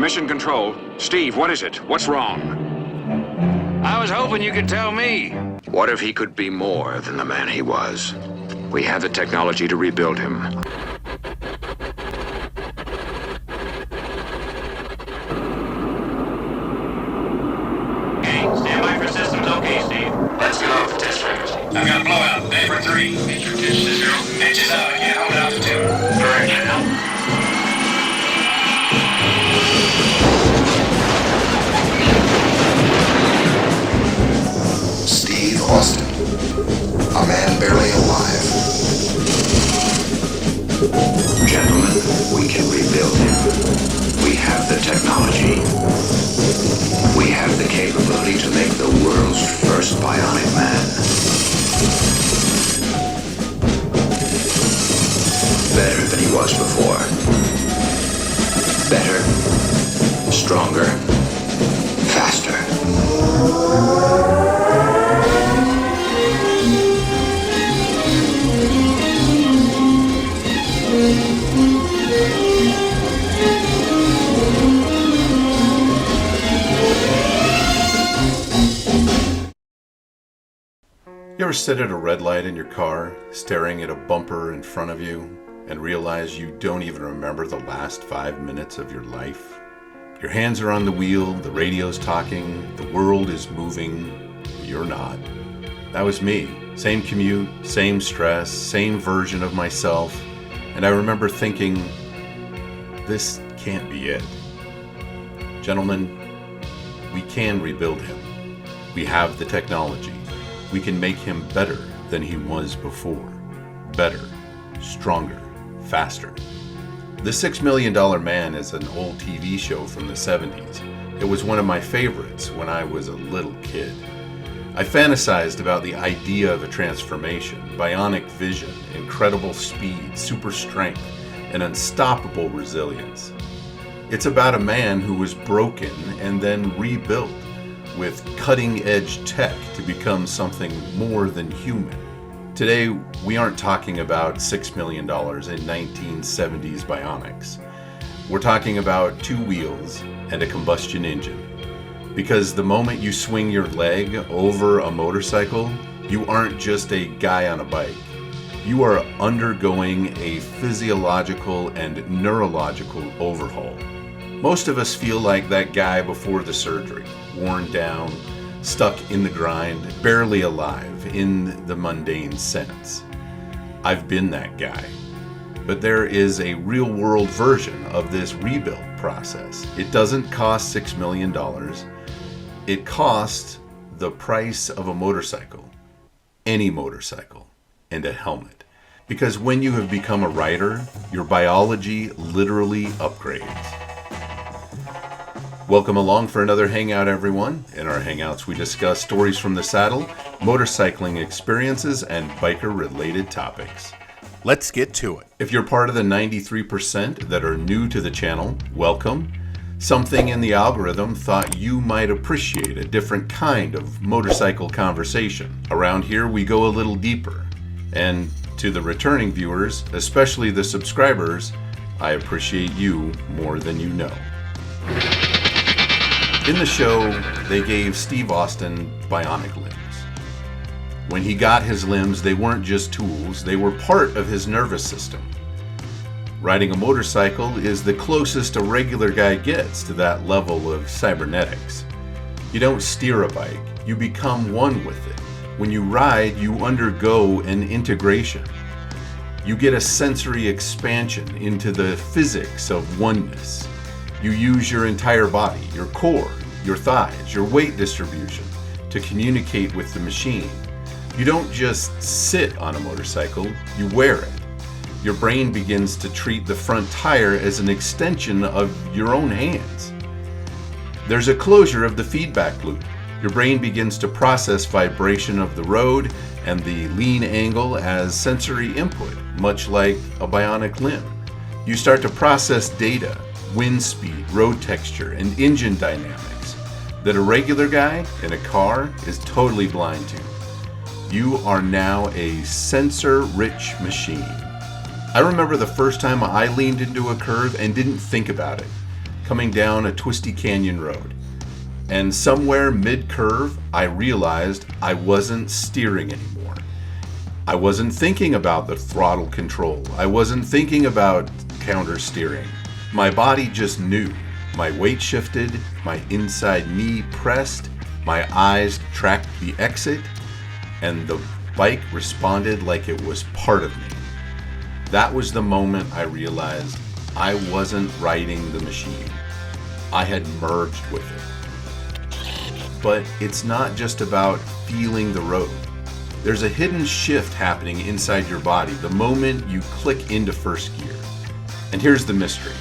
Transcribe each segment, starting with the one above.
Mission Control. Steve, what is it? What's wrong? I was hoping you could tell me. What if he could be more than the man he was? We have the technology to rebuild him. Okay, stand by for systems. Okay, Steve. Let's go for test range. I've got a blowout. Day for 3. Major pitch to 0. Pitches out. I can't hold altitude. Direction out. Steve Austin, a man barely alive. Gentlemen, we can rebuild him. We have the technology. We have the capability to make the world's first bionic man. Better than he was before. Better, stronger, faster. You ever sit at a red light in your car, staring at a bumper in front of you, and realize you don't even remember the last 5 minutes of your life? Your hands are on the wheel, the radio's talking, the world is moving, you're not. That was me. Same commute, same stress, same version of myself, and I remember thinking, this can't be it. Gentlemen, we can rebuild him. We have the technology. We can make him better than he was before. Better, stronger, faster. The $6 Million Man is an old TV show from the 70s. It was one of my favorites when I was a little kid. I fantasized about the idea of a transformation, bionic vision, incredible speed, super strength, and unstoppable resilience. It's about a man who was broken and then rebuilt with cutting-edge tech to become something more than human. Today, we aren't talking about $6 million in 1970s bionics. We're talking about 2 wheels and a combustion engine. Because the moment you swing your leg over a motorcycle, you aren't just a guy on a bike. You are undergoing a physiological and neurological overhaul. Most of us feel like that guy before the surgery, worn down, stuck in the grind, barely alive in the mundane sense. I've been that guy. But there is a real-world version of this rebuild process. It doesn't cost $6 million. It costs the price of a motorcycle, any motorcycle, and a helmet. Because when you have become a rider, your biology literally upgrades. Welcome along for another Hangout, everyone. In our Hangouts, we discuss stories from the saddle, motorcycling experiences, and biker-related topics. Let's get to it. If you're part of the 93% that are new to the channel, welcome. Something in the algorithm thought you might appreciate a different kind of motorcycle conversation. Around here, we go a little deeper. And to the returning viewers, especially the subscribers, I appreciate you more than you know. In the show, they gave Steve Austin bionic limbs. When he got his limbs, they weren't just tools, they were part of his nervous system. Riding a motorcycle is the closest a regular guy gets to that level of cybernetics. You don't steer a bike, you become one with it. When you ride, you undergo an integration. You get a sensory expansion into the physics of oneness. You use your entire body, your core, your thighs, your weight distribution to communicate with the machine. You don't just sit on a motorcycle, you wear it. Your brain begins to treat the front tire as an extension of your own hands. There's a closure of the feedback loop. Your brain begins to process vibration of the road and the lean angle as sensory input, much like a bionic limb. You start to process data, wind speed, road texture, and engine dynamics that a regular guy in a car is totally blind to. You are now a sensor-rich machine. I remember the first time I leaned into a curve and didn't think about it. coming down a twisty canyon road. And somewhere mid-curve, I realized I wasn't steering anymore. I wasn't thinking about the throttle control. I wasn't thinking about counter steering. My body just knew. My weight shifted, my inside knee pressed, my eyes tracked the exit, and the bike responded like it was part of me. That was the moment I realized I wasn't riding the machine. I had merged with it. But it's not just about feeling the road. There's a hidden shift happening inside your body the moment you click into first gear. And here's the mystery.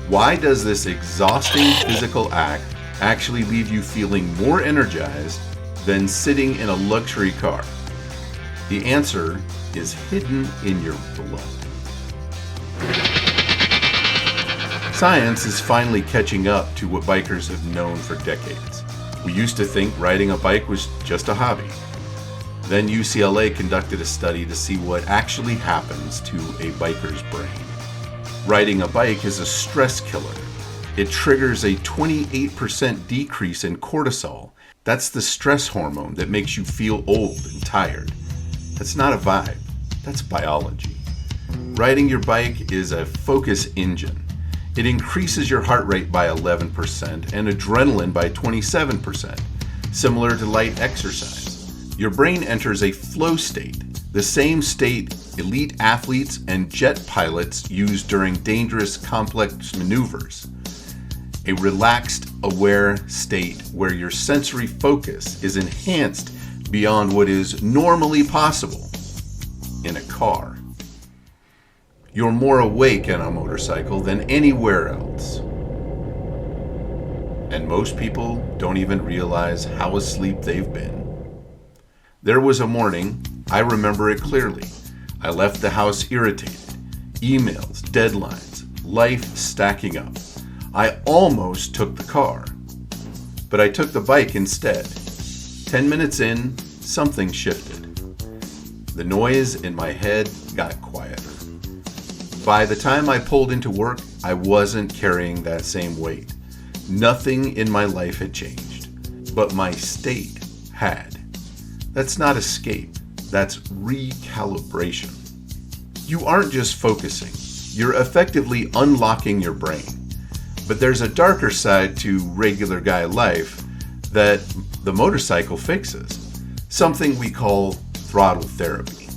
Why does this exhausting physical act actually leave you feeling more energized than sitting in a luxury car? The answer is hidden in your blood. Science is finally catching up to what bikers have known for decades. We used to think riding a bike was just a hobby. Then UCLA conducted a study to see what actually happens to a biker's brain. Riding a bike is a stress killer. It triggers a 28% decrease in cortisol. That's the stress hormone that makes you feel old and tired. That's not a vibe, that's biology. Riding your bike is a focus engine. It increases your heart rate by 11% and adrenaline by 27%, similar to light exercise. Your brain enters a flow state, the same state elite athletes and jet pilots use during dangerous, complex maneuvers. A relaxed, aware state where your sensory focus is enhanced beyond what is normally possible in a car. You're more awake on a motorcycle than anywhere else. And most people don't even realize how asleep they've been. There was a morning, I remember it clearly. I left the house irritated. Emails, deadlines, life stacking up. I almost took the car, but I took the bike instead. 10 minutes in, something shifted. The noise in my head got quieter. By the time I pulled into work, I wasn't carrying that same weight. Nothing in my life had changed, but my state had. That's not escape, that's recalibration. You aren't just focusing, you're effectively unlocking your brain. But there's a darker side to regular guy life that the motorcycle fixes, something we call throttle therapy.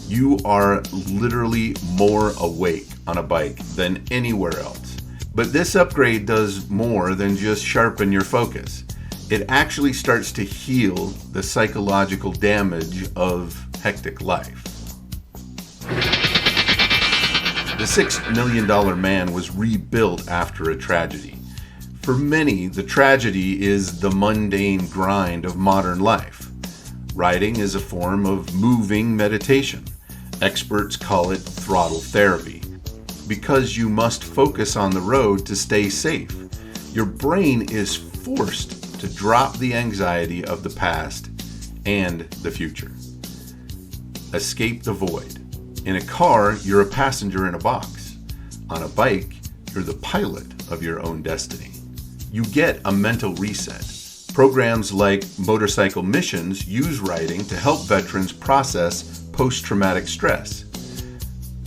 You are literally more awake on a bike than anywhere else. But this upgrade does more than just sharpen your focus. It actually starts to heal the psychological damage of hectic life. The $6 million man was rebuilt after a tragedy. For many, the tragedy is the mundane grind of modern life. Riding is a form of moving meditation. Experts call it throttle therapy. Because you must focus on the road to stay safe. Your brain is forced to drop the anxiety of the past and the future. Escape the void. In a car, you're a passenger in a box. On a bike, you're the pilot of your own destiny. You get a mental reset. Programs like Motorcycle Missions use riding to help veterans process post-traumatic stress.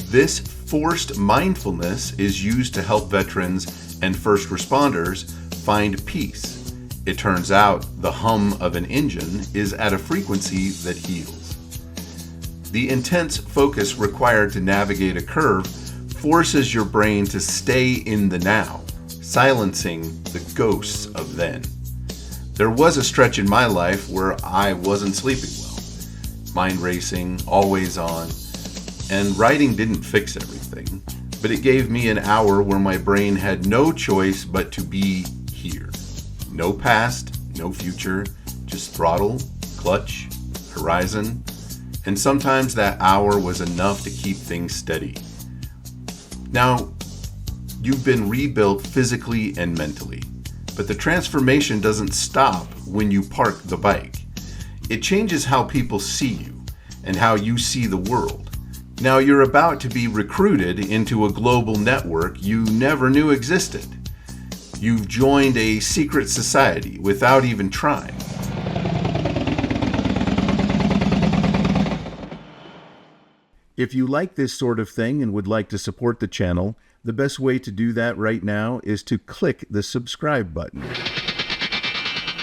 This forced mindfulness is used to help veterans and first responders find peace. It turns out the hum of an engine is at a frequency that heals. The intense focus required to navigate a curve forces your brain to stay in the now, silencing the ghosts of then. There was a stretch in my life where I wasn't sleeping well. Mind racing, always on, and riding didn't fix everything, but it gave me an hour where my brain had no choice but to be here. No past, no future, just throttle, clutch, horizon, and sometimes that hour was enough to keep things steady. Now, you've been rebuilt physically and mentally, but the transformation doesn't stop when you park the bike. It changes how people see you and how you see the world. Now you're about to be recruited into a global network you never knew existed. You've joined a secret society without even trying. If you like this sort of thing and would like to support the channel, the best way to do that right now is to click the subscribe button.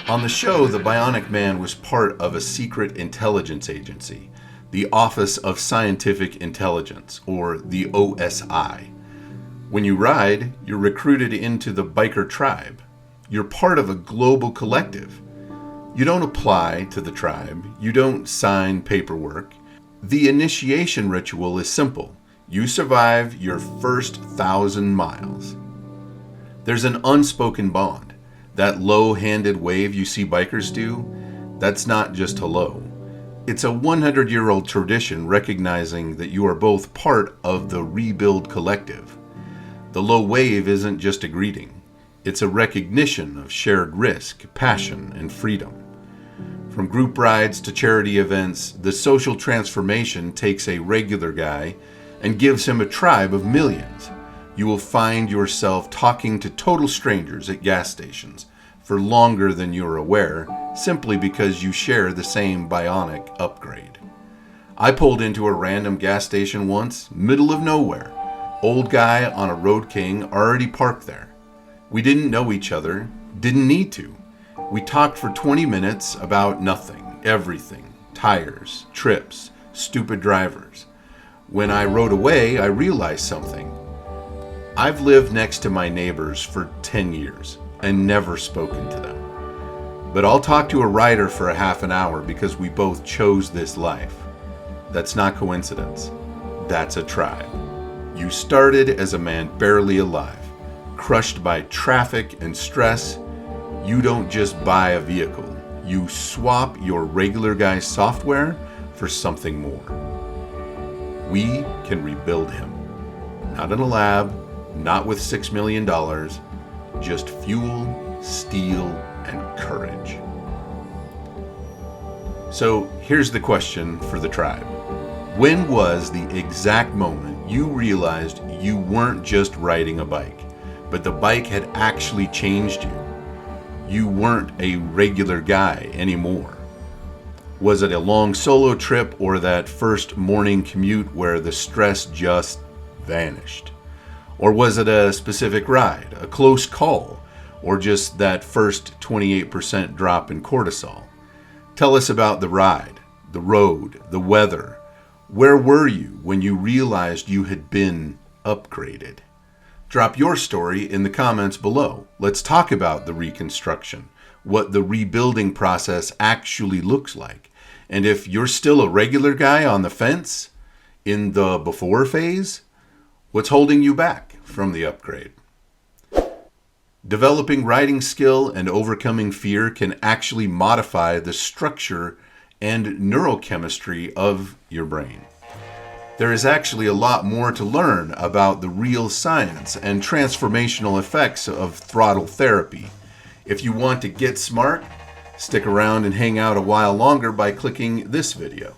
On the show, the Bionic Man was part of a secret intelligence agency, the Office of Scientific Intelligence, or the OSI. When you ride, you're recruited into the biker tribe. You're part of a global collective. You don't apply to the tribe. You don't sign paperwork. The initiation ritual is simple. You survive your first 1,000 miles. There's an unspoken bond. That low-handed wave you see bikers do, that's not just hello. It's a 100-year-old tradition recognizing that you are both part of the Rebuild Collective. The low wave isn't just a greeting. It's a recognition of shared risk, passion, and freedom. From group rides to charity events, the social transformation takes a regular guy and gives him a tribe of millions. You will find yourself talking to total strangers at gas stations for longer than you're aware, simply because you share the same bionic upgrade. I pulled into a random gas station once, middle of nowhere. Old guy on a Road King already parked there. We didn't know each other, didn't need to. We talked for 20 minutes about nothing, everything, tires, trips, stupid drivers. When I rode away, I realized something. I've lived next to my neighbors for 10 years and never spoken to them. But I'll talk to a rider for a half an hour because we both chose this life. That's not coincidence. That's a tribe. You started as a man barely alive, crushed by traffic and stress. You don't just buy a vehicle. You swap your regular guy's software for something more. We can rebuild him. Not in a lab, not with $6 million, just fuel, steel, and courage. So here's the question for the tribe. When was the exact moment you realized you weren't just riding a bike, but the bike had actually changed you? You weren't a regular guy anymore. Was it a long solo trip or that first morning commute where the stress just vanished? Or was it a specific ride, a close call, or just that first 28% drop in cortisol? Tell us about the ride, the road, the weather. Where were you when you realized you had been upgraded? Drop your story in the comments below. Let's talk about the reconstruction, what the rebuilding process actually looks like. And if you're still a regular guy on the fence, in the before phase, what's holding you back from the upgrade? Developing riding skill and overcoming fear can actually modify the structure and neurochemistry of your brain. There is actually a lot more to learn about the real science and transformational effects of throttle therapy. If you want to get smart, stick around and hang out a while longer by clicking this video.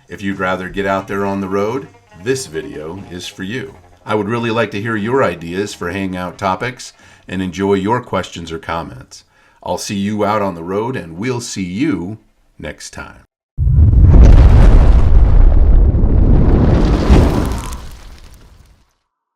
If you'd rather get out there on the road, this video is for you. I would really like to hear your ideas for Hangout topics and enjoy your questions or comments. I'll see you out on the road, and we'll see you next time.